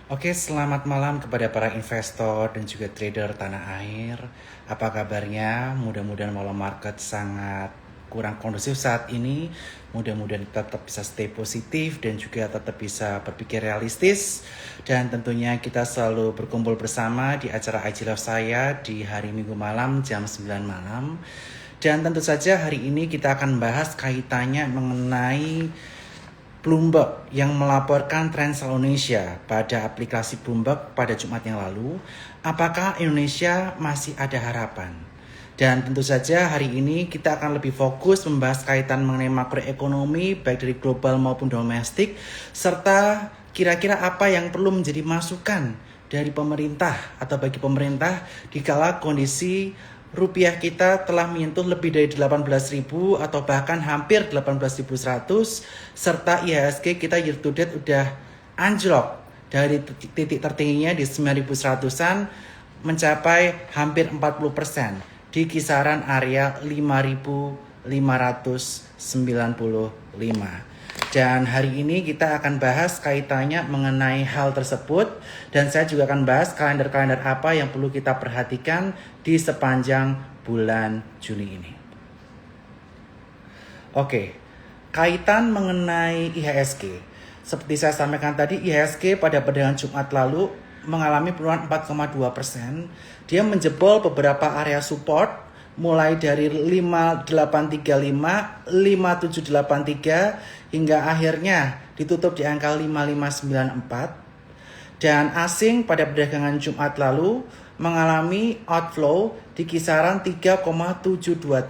Oke, selamat malam kepada para investor dan juga trader tanah air. Apa kabarnya? Mudah-mudahan malam market sangat kurang kondusif saat ini. Mudah-mudahan tetap bisa stay positif dan juga tetap bisa berpikir realistis. Dan tentunya kita selalu berkumpul bersama di acara IG Live saya di hari Minggu malam jam 9 malam. Dan tentu saja hari ini kita akan bahas kaitannya mengenai Bloomberg yang melaporkan tren Indonesia pada aplikasi Bloomberg pada Jumat yang lalu. Apakah Indonesia masih ada harapan? Dan tentu saja hari ini kita akan lebih fokus membahas kaitan mengenai makroekonomi baik dari global maupun domestik, serta kira-kira apa yang perlu menjadi masukan dari pemerintah atau bagi pemerintah dikala kondisi rupiah kita telah menyentuh lebih dari 18.000 atau bahkan hampir 18.100, serta IHSG kita year to date udah anjlok dari titik tertingginya di 9.100-an mencapai hampir 40% di kisaran area 5.595. Dan hari ini kita akan bahas kaitannya mengenai hal tersebut. Dan saya juga akan bahas kalender-kalender apa yang perlu kita perhatikan di sepanjang bulan Juni ini. Oke, kaitan mengenai IHSG. Seperti saya sampaikan tadi, IHSG pada perdagangan Jumat lalu mengalami penurunan 4,2%. Dia menjebol beberapa area support mulai dari 5835, 5783 hingga akhirnya ditutup di angka 5594. Dan asing pada perdagangan Jumat lalu mengalami outflow di kisaran 3,72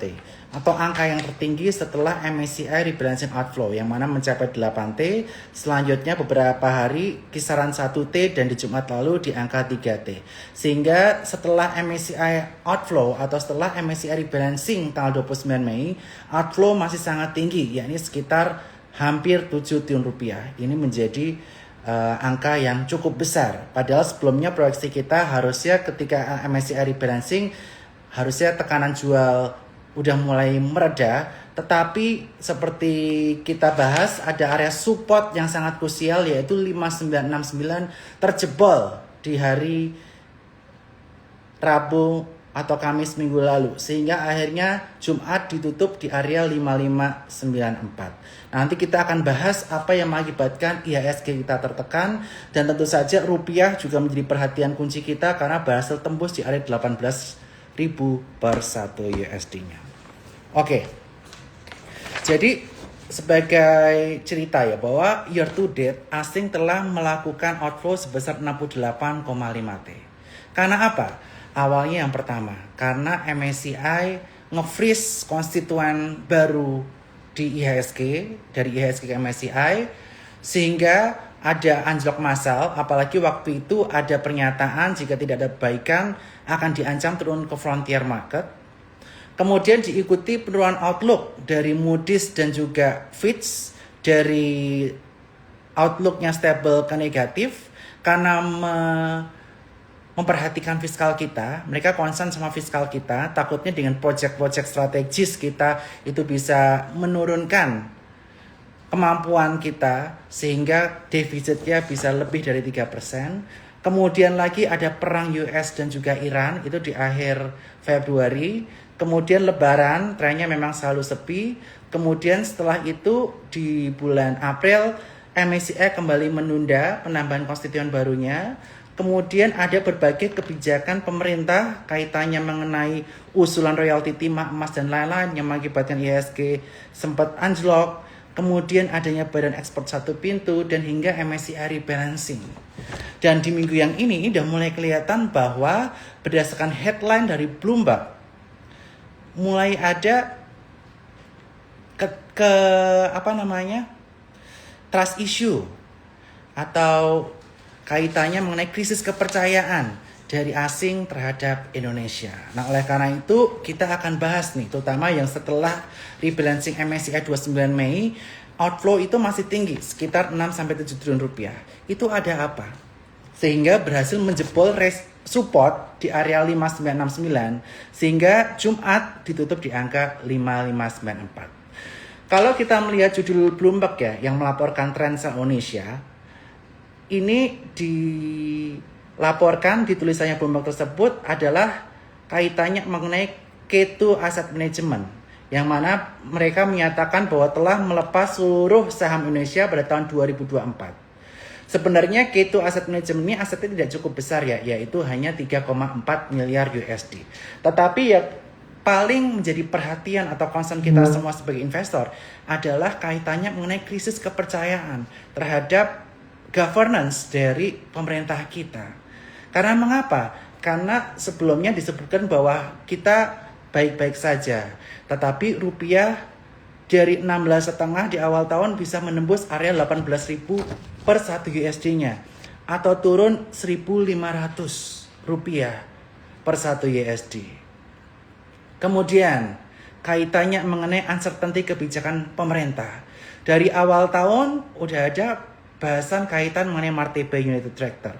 T atau angka yang tertinggi setelah MSCI rebalancing outflow yang mana mencapai 8 T. Selanjutnya beberapa hari kisaran 1 T dan di Jumat lalu di angka 3 T. Sehingga setelah MSCI outflow atau setelah MSCI rebalancing tanggal 29 Mei, outflow masih sangat tinggi, yakni sekitar hampir 7 triliun rupiah. Ini menjadi angka yang cukup besar. Padahal sebelumnya proyeksi kita harusnya ketika MSCI rebalancing harusnya tekanan jual udah mulai mereda, tetapi seperti kita bahas ada area support yang sangat krusial yaitu 5969 terjebol di hari Rabu atau Kamis minggu lalu, sehingga akhirnya Jumat ditutup di area 5594. Nanti kita akan bahas apa yang mengakibatkan IHSG kita tertekan, dan tentu saja rupiah juga menjadi perhatian kunci kita karena berhasil tembus di area 18.000 per 1 USD-nya. Oke, jadi sebagai cerita ya bahwa year to date asing telah melakukan outflow sebesar 68,5 T. Karena apa? Awalnya yang pertama, karena MSCI nge-freeze konstituen baru di IHSG, dari IHSG ke MSCI, sehingga ada anjlok massal, apalagi waktu itu ada pernyataan jika tidak ada perbaikan akan diancam turun ke frontier market. Kemudian diikuti penurunan outlook dari Moody's dan juga Fitch dari outlooknya stable ke negatif karena memperhatikan fiskal kita. Mereka concern sama fiskal kita, takutnya dengan project-project strategis kita itu bisa menurunkan kemampuan kita sehingga defisitnya bisa lebih dari 3%. Kemudian lagi ada perang US dan juga Iran itu di akhir Februari. Kemudian Lebaran trennya memang selalu sepi. Kemudian setelah itu di bulan April MSCI kembali menunda penambahan konstituen barunya. Kemudian ada berbagai kebijakan pemerintah kaitannya mengenai usulan royalti timah emas dan lain-lain yang mengakibatkan IHSG sempat anjlok. Kemudian adanya badan ekspor satu pintu dan hingga MSCI rebalancing. Dan di minggu yang ini udah mulai kelihatan bahwa berdasarkan headline dari Bloomberg mulai ada trust issue atau kaitannya mengenai krisis kepercayaan dari asing terhadap Indonesia. Nah, oleh karena itu kita akan bahas nih, terutama yang setelah rebalancing MSCI 29 Mei, outflow itu masih tinggi, sekitar 6-7 triliun rupiah. Itu ada apa? Sehingga berhasil menjebol support di area 5969 sehingga Jumat ditutup di angka 5594. Kalau kita melihat judul Bloomberg ya yang melaporkan tren Indonesia, ini dilaporkan di tulisannya Bloomberg tersebut adalah kaitannya mengenai K2 Asset Management, yang mana mereka menyatakan bahwa telah melepas seluruh saham Indonesia pada tahun 2024. Sebenarnya K2 Asset Management ini asetnya tidak cukup besar ya, yaitu hanya 3,4 miliar USD. Tetapi ya paling menjadi perhatian atau concern kita semua sebagai investor adalah kaitannya mengenai krisis kepercayaan terhadap governance dari pemerintah kita. Karena mengapa? Karena sebelumnya disebutkan bahwa kita baik-baik saja, tetapi rupiah dari 16,5 di awal tahun bisa menembus area 18.000 per 1 USD-nya atau turun 1.500 rupiah per 1 USD. Kemudian kaitannya mengenai uncertainty kebijakan pemerintah. Dari awal tahun udah ada bahasan kaitan mengenai Martebe United Tractor.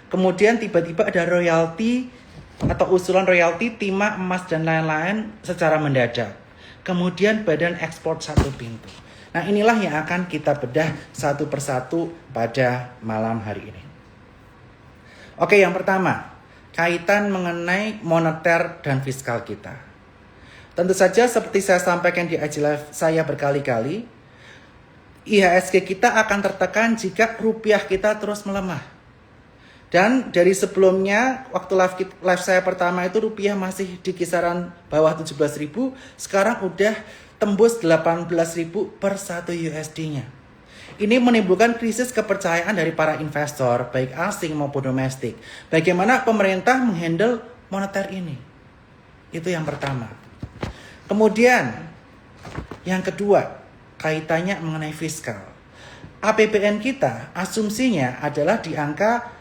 Kemudian tiba-tiba ada royalti atau usulan royalti timah, emas dan lain-lain secara mendadak. Kemudian badan ekspor satu pintu. Nah, inilah yang akan kita bedah satu persatu pada malam hari ini. Oke, yang pertama, kaitan mengenai moneter dan fiskal kita. Tentu saja seperti saya sampaikan di IG Live saya berkali-kali, IHSG kita akan tertekan jika rupiah kita terus melemah. Dan dari sebelumnya, waktu live saya pertama itu rupiah masih di kisaran bawah 17.000, sekarang udah tembus 18.000 per 1 USD-nya. Ini menimbulkan krisis kepercayaan dari para investor, baik asing maupun domestik. Bagaimana pemerintah menghandle moneter ini? Itu yang pertama. Kemudian, yang kedua, kaitannya mengenai fiskal. APBN kita, asumsinya adalah di angka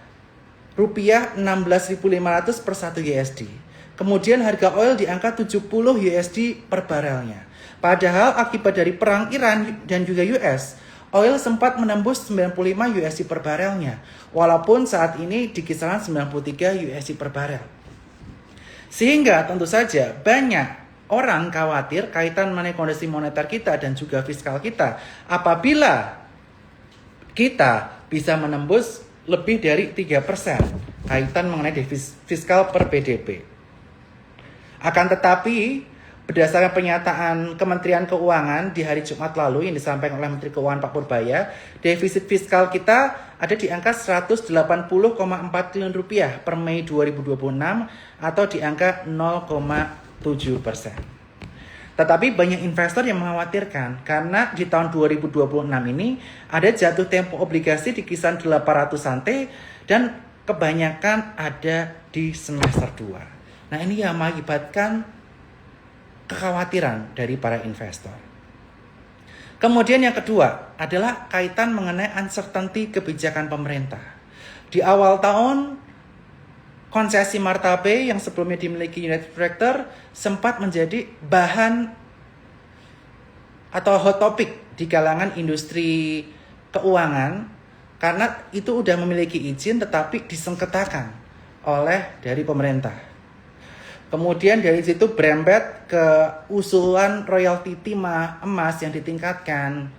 rupiah 16.500 per 1 USD. Kemudian harga oil di angka 70 USD per barelnya. Padahal akibat dari perang Iran dan juga US, oil sempat menembus 95 USD per barelnya. Walaupun saat ini di kisaran 93 USD per barel. Sehingga tentu saja banyak orang khawatir kaitan mengenai kondisi moneter kita dan juga fiskal kita. Apabila kita bisa menembus lebih dari 3% kaitan mengenai defisit fiskal per PDB. Akan tetapi, berdasarkan pernyataan Kementerian Keuangan di hari Jumat lalu yang disampaikan oleh Menteri Keuangan Pak Purbaya, defisit fiskal kita ada di angka 180,4 triliun rupiah per Mei 2026 atau di angka 0,7%. Tetapi banyak investor yang mengkhawatirkan karena di tahun 2026 ini ada jatuh tempo obligasi di kisaran 800 santai dan kebanyakan ada di semester 2. Nah, ini yang mengakibatkan kekhawatiran dari para investor. Kemudian yang kedua adalah kaitan mengenai uncertainty kebijakan pemerintah. Di awal tahun, konsesi Martebe yang sebelumnya dimiliki United Tractor sempat menjadi bahan atau hot topic di kalangan industri keuangan karena itu udah memiliki izin tetapi disengketakan oleh dari pemerintah. Kemudian dari situ berembet ke usulan royalti timah emas yang ditingkatkan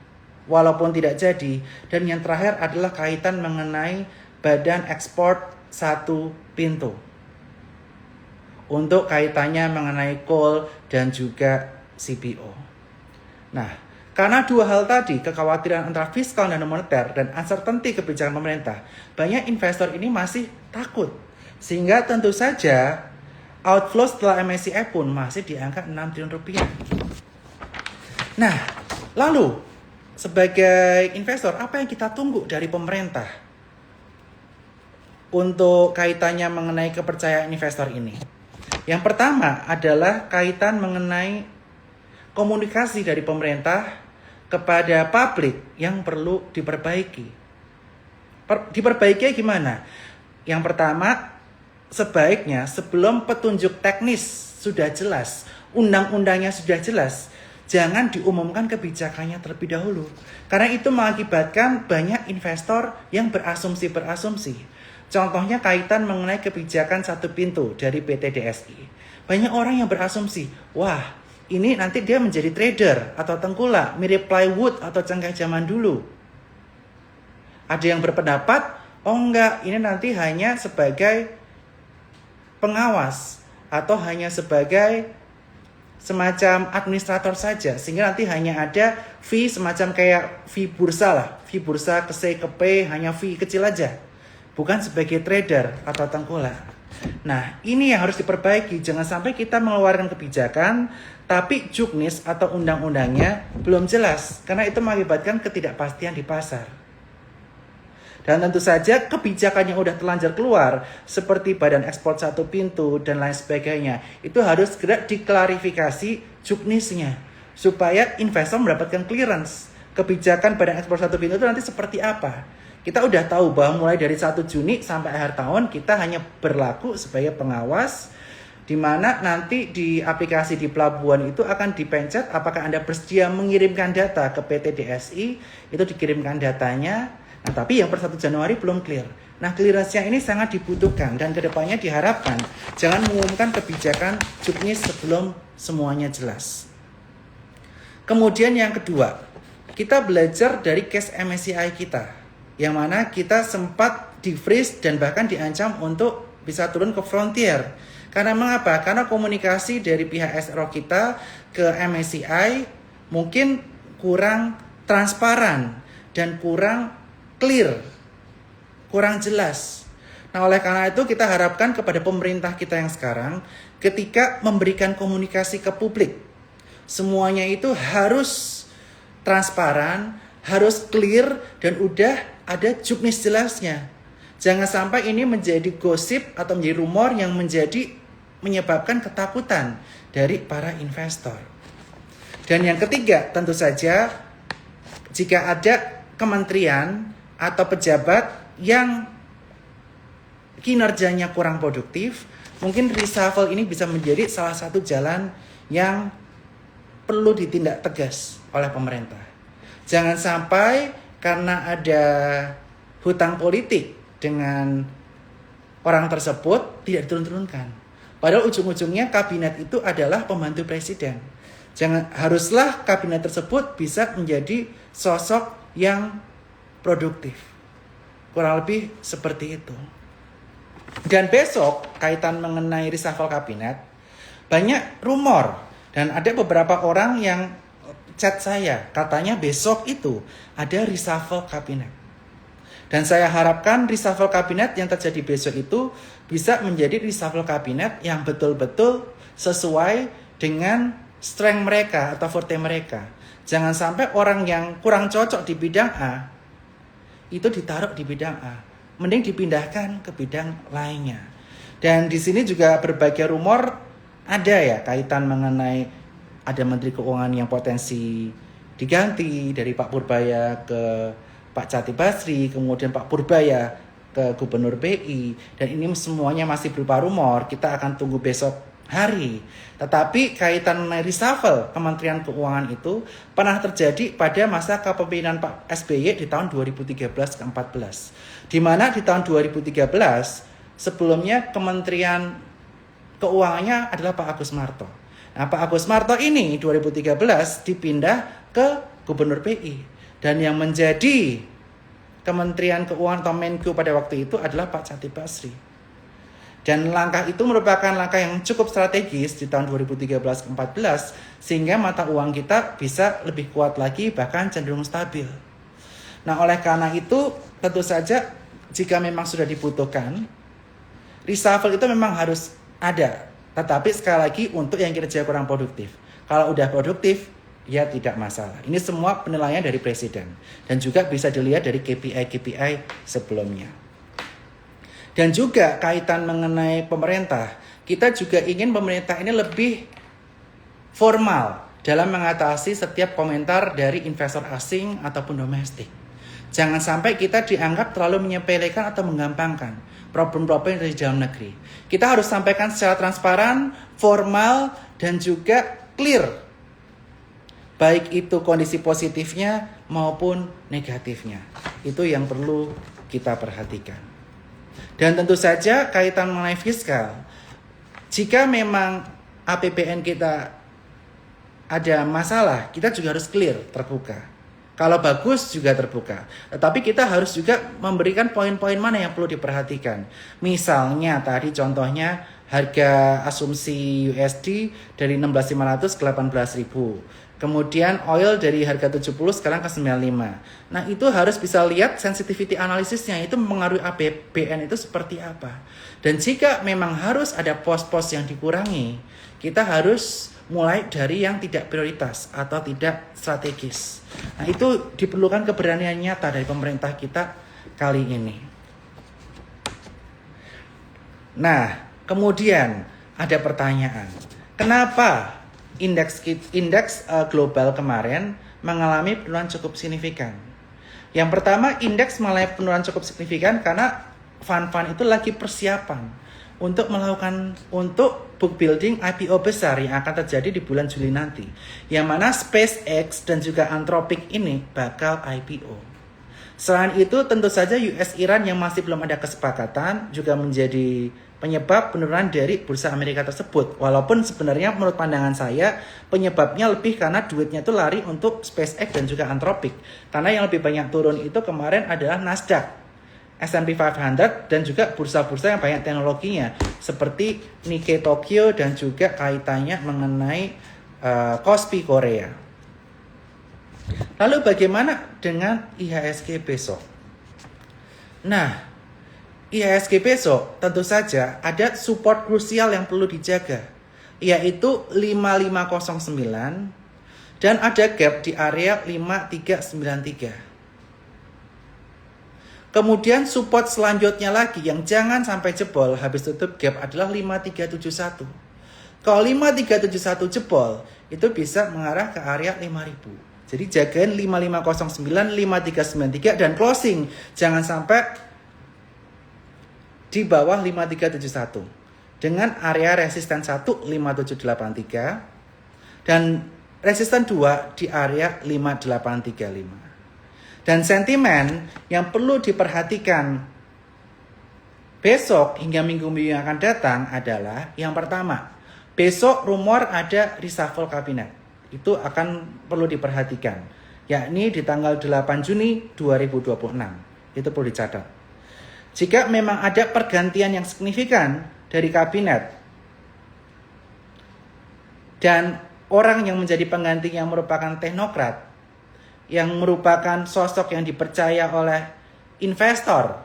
walaupun tidak jadi. Dan yang terakhir adalah kaitan mengenai badan ekspor satu pintu untuk kaitannya mengenai coal dan juga CPO. Nah, karena dua hal tadi, kekhawatiran antara fiskal dan moneter dan uncertainty kebijakan pemerintah, banyak investor ini masih takut. Sehingga tentu saja outflow setelah MSCI pun masih di angka 6 triliun rupiah. Nah, lalu sebagai investor, apa yang kita tunggu dari pemerintah untuk kaitannya mengenai kepercayaan investor ini? Yang pertama adalah kaitan mengenai komunikasi dari pemerintah kepada publik yang perlu diperbaiki. Diperbaikinya gimana? Yang pertama, sebaiknya sebelum petunjuk teknis sudah jelas, undang-undangnya sudah jelas, jangan diumumkan kebijakannya terlebih dahulu. Karena itu mengakibatkan banyak investor yang berasumsi. Contohnya kaitan mengenai kebijakan satu pintu dari PT DSI. Banyak orang yang berasumsi, wah ini nanti dia menjadi trader atau tengkulak, mirip plywood atau cengkeh zaman dulu. Ada yang berpendapat, Oh enggak, ini nanti hanya sebagai pengawas atau hanya sebagai semacam administrator saja, sehingga nanti hanya ada fee semacam kayak fee bursa lah, fee bursa ke C ke P, hanya fee kecil aja, bukan sebagai trader atau tengkulak. Nah, ini yang harus diperbaiki. Jangan sampai kita mengeluarkan kebijakan tapi juknis atau undang-undangnya belum jelas, karena itu mengakibatkan ketidakpastian di pasar. Dan tentu saja kebijakan yang udah terlanjur keluar seperti badan ekspor satu pintu dan lain sebagainya itu harus segera diklarifikasi juknisnya supaya investor mendapatkan clearance. Kebijakan badan ekspor satu pintu itu nanti seperti apa? Kita udah tahu bahwa mulai dari 1 Juni sampai akhir tahun kita hanya berlaku sebagai pengawas, di mana nanti di aplikasi di pelabuhan itu akan dipencet apakah Anda bersedia mengirimkan data ke PT DSI, itu dikirimkan datanya. Nah, tapi yang per 1 Januari belum clear. Nah, clearance-nya ini sangat dibutuhkan dan kedepannya diharapkan jangan mengumumkan kebijakan juknis sebelum semuanya jelas. Kemudian yang kedua, kita belajar dari case MSCI kita, yang mana kita sempat di-freeze dan bahkan diancam untuk bisa turun ke frontier. Karena mengapa? Karena komunikasi dari pihak SRO kita ke MSCI mungkin kurang transparan dan kurang clear, kurang jelas. Nah, oleh karena itu kita harapkan kepada pemerintah kita yang sekarang, ketika memberikan komunikasi ke publik, semuanya itu harus transparan, harus clear, dan udah ada juknis jelasnya. Jangan sampai ini menjadi gosip atau menjadi rumor yang menyebabkan ketakutan dari para investor. Dan yang ketiga, tentu saja jika ada kementerian atau pejabat yang kinerjanya kurang produktif, mungkin reshuffle ini bisa menjadi salah satu jalan yang perlu ditindak tegas oleh pemerintah. Jangan sampai karena ada hutang politik dengan orang tersebut tidak diturun-turunkan. Padahal ujung-ujungnya kabinet itu adalah pembantu presiden. Haruslah kabinet tersebut bisa menjadi sosok yang produktif. Kurang lebih seperti itu. Dan besok kaitan mengenai reshuffle kabinet, banyak rumor dan ada beberapa orang yang chat saya, katanya besok itu ada reshuffle kabinet. Dan saya harapkan reshuffle kabinet yang terjadi besok itu bisa menjadi reshuffle kabinet yang betul-betul sesuai dengan strength mereka atau forte mereka. Jangan sampai orang yang kurang cocok di bidang A itu ditaruh di bidang A, mending dipindahkan ke bidang lainnya. Dan di sini juga berbagai rumor ada ya kaitan mengenai ada Menteri Keuangan yang potensi diganti dari Pak Purbaya ke Pak Cati Basri, kemudian Pak Purbaya ke Gubernur BI, dan ini semuanya masih berupa rumor. Kita akan tunggu besok hari. Tetapi kaitan mengenai reshuffle Kementerian Keuangan itu pernah terjadi pada masa kepemimpinan Pak SBY di tahun 2013 ke 14. Di mana di tahun 2013 sebelumnya Kementerian Keuangannya adalah Pak Agus Marto. Nah, Pak Agus Marto ini 2013 dipindah ke Gubernur BI dan yang menjadi Kementerian Keuangan atau Menko pada waktu itu adalah Pak Cati Basri. Dan langkah itu merupakan langkah yang cukup strategis di tahun 2013-14 sehingga mata uang kita bisa lebih kuat lagi bahkan cenderung stabil. Nah, oleh karena itu tentu saja jika memang sudah dibutuhkan reshuffle itu memang harus ada. Tetapi sekali lagi untuk yang kinerja kurang produktif. Kalau udah produktif ya tidak masalah. Ini semua penilaian dari presiden dan juga bisa dilihat dari KPI sebelumnya. Dan juga kaitan mengenai pemerintah, kita juga ingin pemerintah ini lebih formal dalam mengatasi setiap komentar dari investor asing ataupun domestik. Jangan sampai kita dianggap terlalu menyepelekan atau menggampangkan problem-problem dari dalam negeri. Kita harus sampaikan secara transparan, formal, dan juga clear. Baik itu kondisi positifnya maupun negatifnya. Itu yang perlu kita perhatikan. Dan tentu saja kaitan mengenai fiskal, jika memang APBN kita ada masalah, kita juga harus clear, terbuka. Kalau bagus juga terbuka. Tetapi kita harus juga memberikan poin-poin mana yang perlu diperhatikan. Misalnya tadi contohnya harga asumsi USD dari 16.500 ke 18.000. Kemudian oil dari harga 70 sekarang ke 95. Nah itu harus bisa lihat sensitivity analisisnya, itu mempengaruhi APBN itu seperti apa. Dan jika memang harus ada pos-pos yang dikurangi, kita harus mulai dari yang tidak prioritas atau tidak strategis. Nah itu diperlukan keberanian nyata dari pemerintah kita kali ini. Nah kemudian ada pertanyaan, kenapa indeks global kemarin mengalami penurunan cukup signifikan? Yang pertama, indeks mengalami penurunan cukup signifikan karena fund-fund itu lagi persiapan untuk book building IPO besar yang akan terjadi di bulan Juli nanti, yang mana SpaceX dan juga Anthropic ini bakal IPO. Selain itu tentu saja US Iran yang masih belum ada kesepakatan juga menjadi penyebab penurunan dari bursa Amerika tersebut. Walaupun sebenarnya menurut pandangan saya penyebabnya lebih karena duitnya itu lari untuk SpaceX dan juga Anthropic. Karena yang lebih banyak turun itu kemarin adalah Nasdaq, S&P 500 dan juga bursa-bursa yang banyak teknologinya seperti Nikkei Tokyo dan juga kaitannya mengenai Kospi Korea. Lalu bagaimana dengan IHSG besok? Nah, IHSG besok tentu saja ada support krusial yang perlu dijaga, yaitu 5509 dan ada gap di area 5393. Kemudian support selanjutnya lagi yang jangan sampai jebol habis tutup gap adalah 5371. Kalau 5371 jebol itu bisa mengarah ke area 5000. Jadi jagain 5509, 5393 dan closing jangan sampai di bawah 5371. Dengan area resisten 1 5783 dan resisten 2 di area 5835. Dan sentimen yang perlu diperhatikan besok hingga minggu-minggu yang akan datang adalah yang pertama, besok rumor ada reshuffle kabinet. Itu akan perlu diperhatikan, yakni di tanggal 8 Juni 2026. Itu perlu dicatat. Jika memang ada pergantian yang signifikan dari kabinet dan orang yang menjadi pengganti yang merupakan teknokrat, yang merupakan sosok yang dipercaya oleh investor,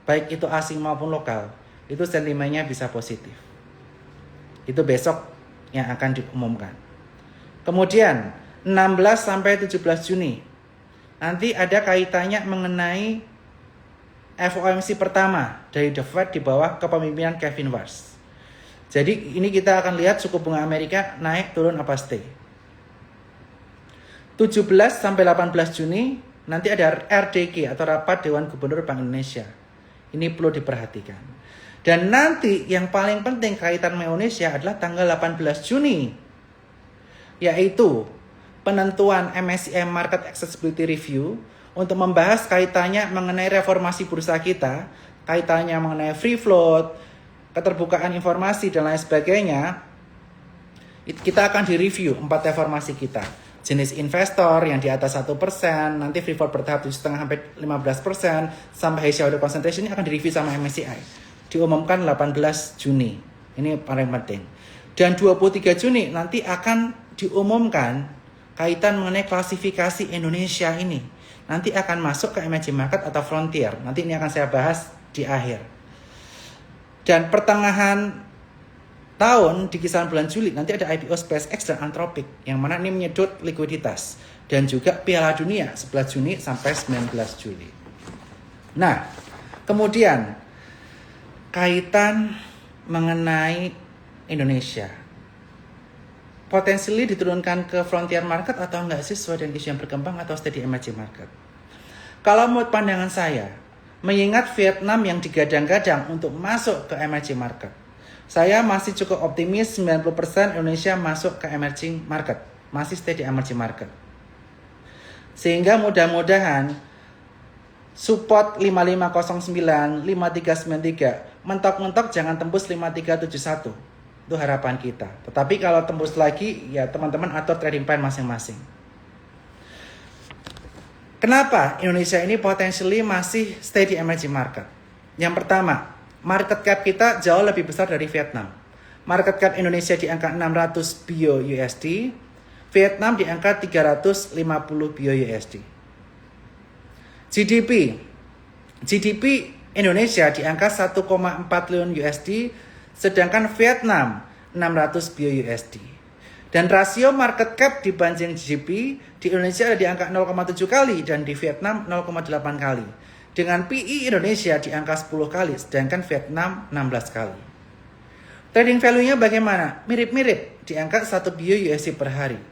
baik itu asing maupun lokal, itu sentimennya bisa positif. Itu besok yang akan diumumkan. Kemudian 16 sampai 17 Juni nanti ada kaitannya mengenai FOMC pertama dari The Fed di bawah kepemimpinan Kevin Warsh. Jadi ini kita akan lihat suku bunga Amerika naik, turun, apa stay. 17 sampai 18 Juni nanti ada RDG atau Rapat Dewan Gubernur Bank Indonesia. Ini perlu diperhatikan. Dan nanti yang paling penting kaitan Indonesia adalah tanggal 18 Juni. Yaitu penentuan MSCI Market Accessibility Review untuk membahas kaitannya mengenai reformasi bursa kita, kaitannya mengenai free float, keterbukaan informasi dan lain sebagainya. Kita akan direview 4 reformasi kita. Jenis investor yang di atas 1%, nanti free float bertahap 7,5 sampai 15%, sampai high shareholder concentration ini akan direview sama MSCI. Diumumkan 18 Juni. Ini paling penting. Dan 23 Juni nanti akan diumumkan kaitan mengenai klasifikasi Indonesia ini. Nanti akan masuk ke emerging market atau frontier. Nanti ini akan saya bahas di akhir. Dan pertengahan tahun di kisaran bulan Juli nanti ada IPO SpaceX dan Anthropic yang mana ini menyedot likuiditas dan juga Piala Dunia 11 Juni sampai 19 Juli. Nah, kemudian kaitan mengenai Indonesia. Potensially diturunkan ke frontier market atau enggak sih sesuai dengan isu yang berkembang atau steady emerging market? Kalau menurut pandangan saya, mengingat Vietnam yang digadang-gadang untuk masuk ke emerging market, saya masih cukup optimis 90% Indonesia masuk ke emerging market. Masih steady emerging market. Sehingga mudah-mudahan support 5509, 5393, mentok-mentok jangan tembus 5371. Itu harapan kita. Tetapi kalau tembus lagi, ya teman-teman atur trading plan masing-masing. Kenapa Indonesia ini potentially masih stay di emerging market? Yang pertama, market cap kita jauh lebih besar dari Vietnam. Market cap Indonesia di angka 600 bio USD, Vietnam di angka 350 bio USD. GDP Indonesia di angka 1,4 triliun USD, sedangkan Vietnam 600 bio USD. Dan rasio market cap dibanding GDP di Indonesia ada di angka 0,7 kali dan di Vietnam 0,8 kali. Dengan PE Indonesia di angka 10 kali, sedangkan Vietnam 16 kali. Trading value-nya bagaimana? Mirip-mirip, di angka 1 bio USD per hari.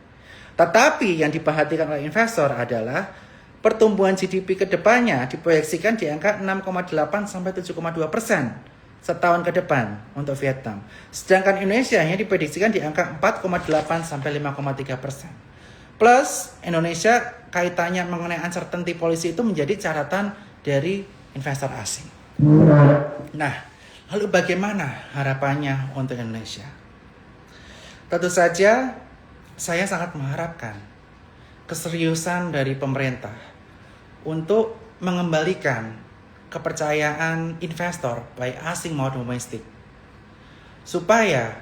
Tetapi yang diperhatikan oleh investor adalah pertumbuhan GDP ke depannya diproyeksikan di angka 6,8 sampai 7,2% setahun ke depan untuk Vietnam. Sedangkan Indonesia hanya diprediksikan di angka 4,8 sampai 5,3%. Plus Indonesia kaitannya mengenai uncertainty policy itu menjadi catatan dari investor asing. Nah, lalu bagaimana harapannya untuk Indonesia? Tentu saja saya sangat mengharapkan keseriusan dari pemerintah untuk mengembalikan kepercayaan investor baik asing maupun domestik, supaya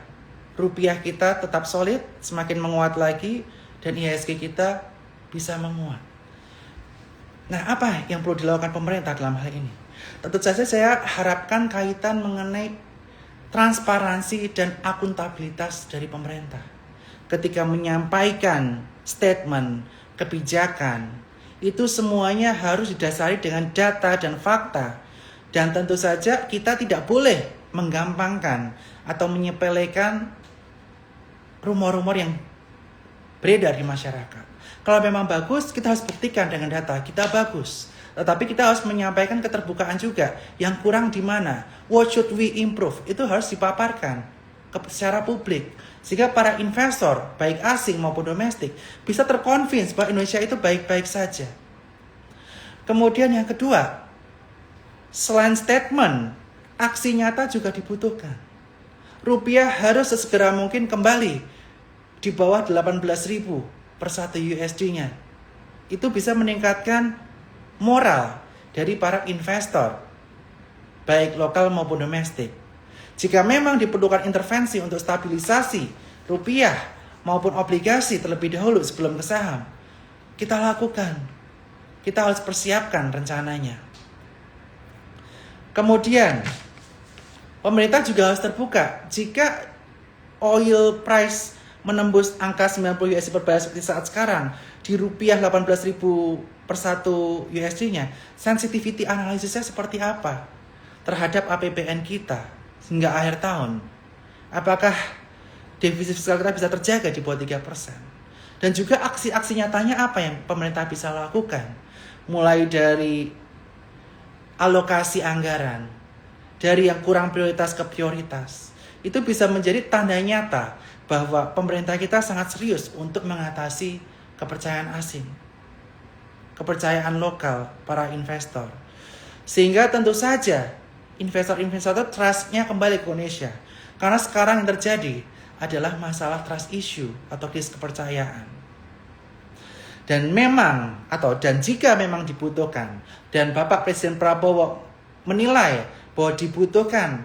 rupiah kita tetap solid, semakin menguat lagi, dan IHSG kita bisa menguat. Nah, apa yang perlu dilakukan pemerintah dalam hal ini? Tentu saja saya harapkan kaitan mengenai transparansi dan akuntabilitas dari pemerintah. Ketika menyampaikan statement, kebijakan, itu semuanya harus didasari dengan data dan fakta. Dan tentu saja kita tidak boleh menggampangkan atau menyepelekan rumor-rumor yang beredar di masyarakat. Kalau memang bagus, kita harus buktikan dengan data, kita bagus. Tetapi kita harus menyampaikan keterbukaan juga. Yang kurang di mana? What should we improve? Itu harus dipaparkan secara publik. Sehingga para investor, baik asing maupun domestik, bisa terconvince bahwa Indonesia itu baik-baik saja. Kemudian yang kedua, selain statement, aksi nyata juga dibutuhkan. Rupiah harus sesegera mungkin kembali di bawah 18.000 per 1 USD-nya. Itu bisa meningkatkan moral dari para investor, baik lokal maupun domestik. Jika memang diperlukan intervensi untuk stabilisasi rupiah maupun obligasi terlebih dahulu sebelum ke saham, kita lakukan. Kita harus persiapkan rencananya. Kemudian, pemerintah juga harus terbuka. Jika oil price menembus angka 90 USD per barrel seperti saat sekarang, di rupiah 18.000 per 1 USD-nya, sensitivity analisisnya seperti apa terhadap APBN kita hingga akhir tahun? Apakah defisit fiskal kita bisa terjaga di bawah 3%? Dan juga aksi-aksi nyatanya apa yang pemerintah bisa lakukan? Mulai dari alokasi anggaran, dari yang kurang prioritas ke prioritas. Itu bisa menjadi tanda nyata bahwa pemerintah kita sangat serius untuk mengatasi kepercayaan asing, kepercayaan lokal para investor. Sehingga tentu saja investor-investor trust-nya kembali ke Indonesia. Karena sekarang yang terjadi adalah masalah trust issue atau krisis kepercayaan. Dan jika memang dibutuhkan, dan Bapak Presiden Prabowo menilai bahwa dibutuhkan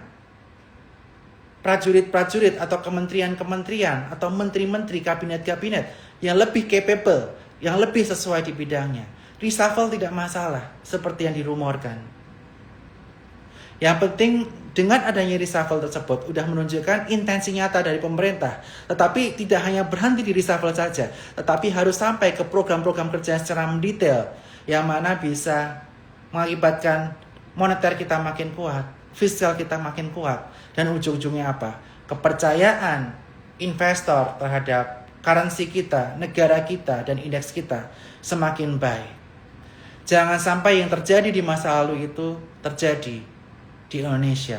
prajurit-prajurit atau kementerian-kementerian atau menteri-menteri, kabinet-kabinet yang lebih capable, yang lebih sesuai di bidangnya, reshuffle tidak masalah seperti yang dirumorkan. Yang penting dengan adanya reshuffle tersebut sudah menunjukkan intensi nyata dari pemerintah. Tetapi tidak hanya berhenti di reshuffle saja, tetapi harus sampai ke program-program kerja secara mendetail, yang mana bisa mengakibatkan moneter kita makin kuat, fiskal kita makin kuat, dan ujung-ujungnya apa? Kepercayaan investor terhadap currency kita, negara kita, dan indeks kita semakin baik. Jangan sampai yang terjadi di masa lalu itu terjadi di Indonesia.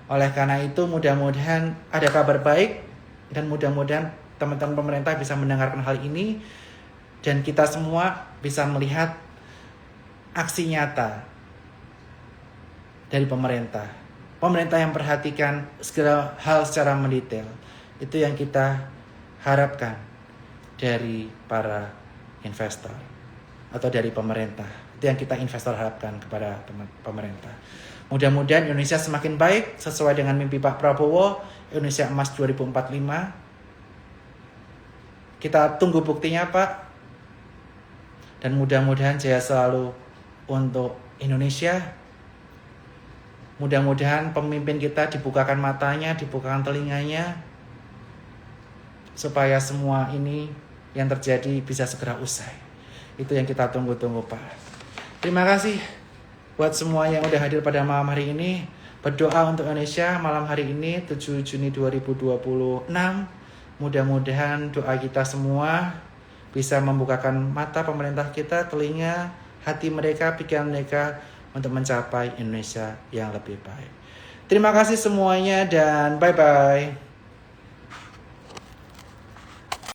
Oleh karena itu mudah-mudahan ada kabar baik, dan mudah-mudahan teman-teman pemerintah bisa mendengarkan hal ini, dan kita semua bisa melihat aksi nyata dari pemerintah. Pemerintah yang perhatikan segala hal secara mendetail. Itu yang kita harapkan dari para investor. atau dari pemerintah. Itu yang kita investor harapkan kepada pemerintah. Mudah-mudahan Indonesia semakin baik sesuai dengan mimpi Pak Prabowo, Indonesia Emas 2045. Kita tunggu buktinya, Pak. Dan mudah-mudahan jaya selalu untuk Indonesia. Mudah-mudahan pemimpin kita dibukakan matanya, dibukakan telinganya, supaya semua ini yang terjadi bisa segera usai. Itu yang kita tunggu-tunggu, Pak. Terima kasih buat semua yang udah hadir pada malam hari ini. Berdoa untuk Indonesia malam hari ini 7 Juni 2026. Mudah-mudahan doa kita semua bisa membukakan mata pemerintah kita, telinga, hati mereka, pikiran mereka untuk mencapai Indonesia yang lebih baik. Terima kasih semuanya dan bye-bye.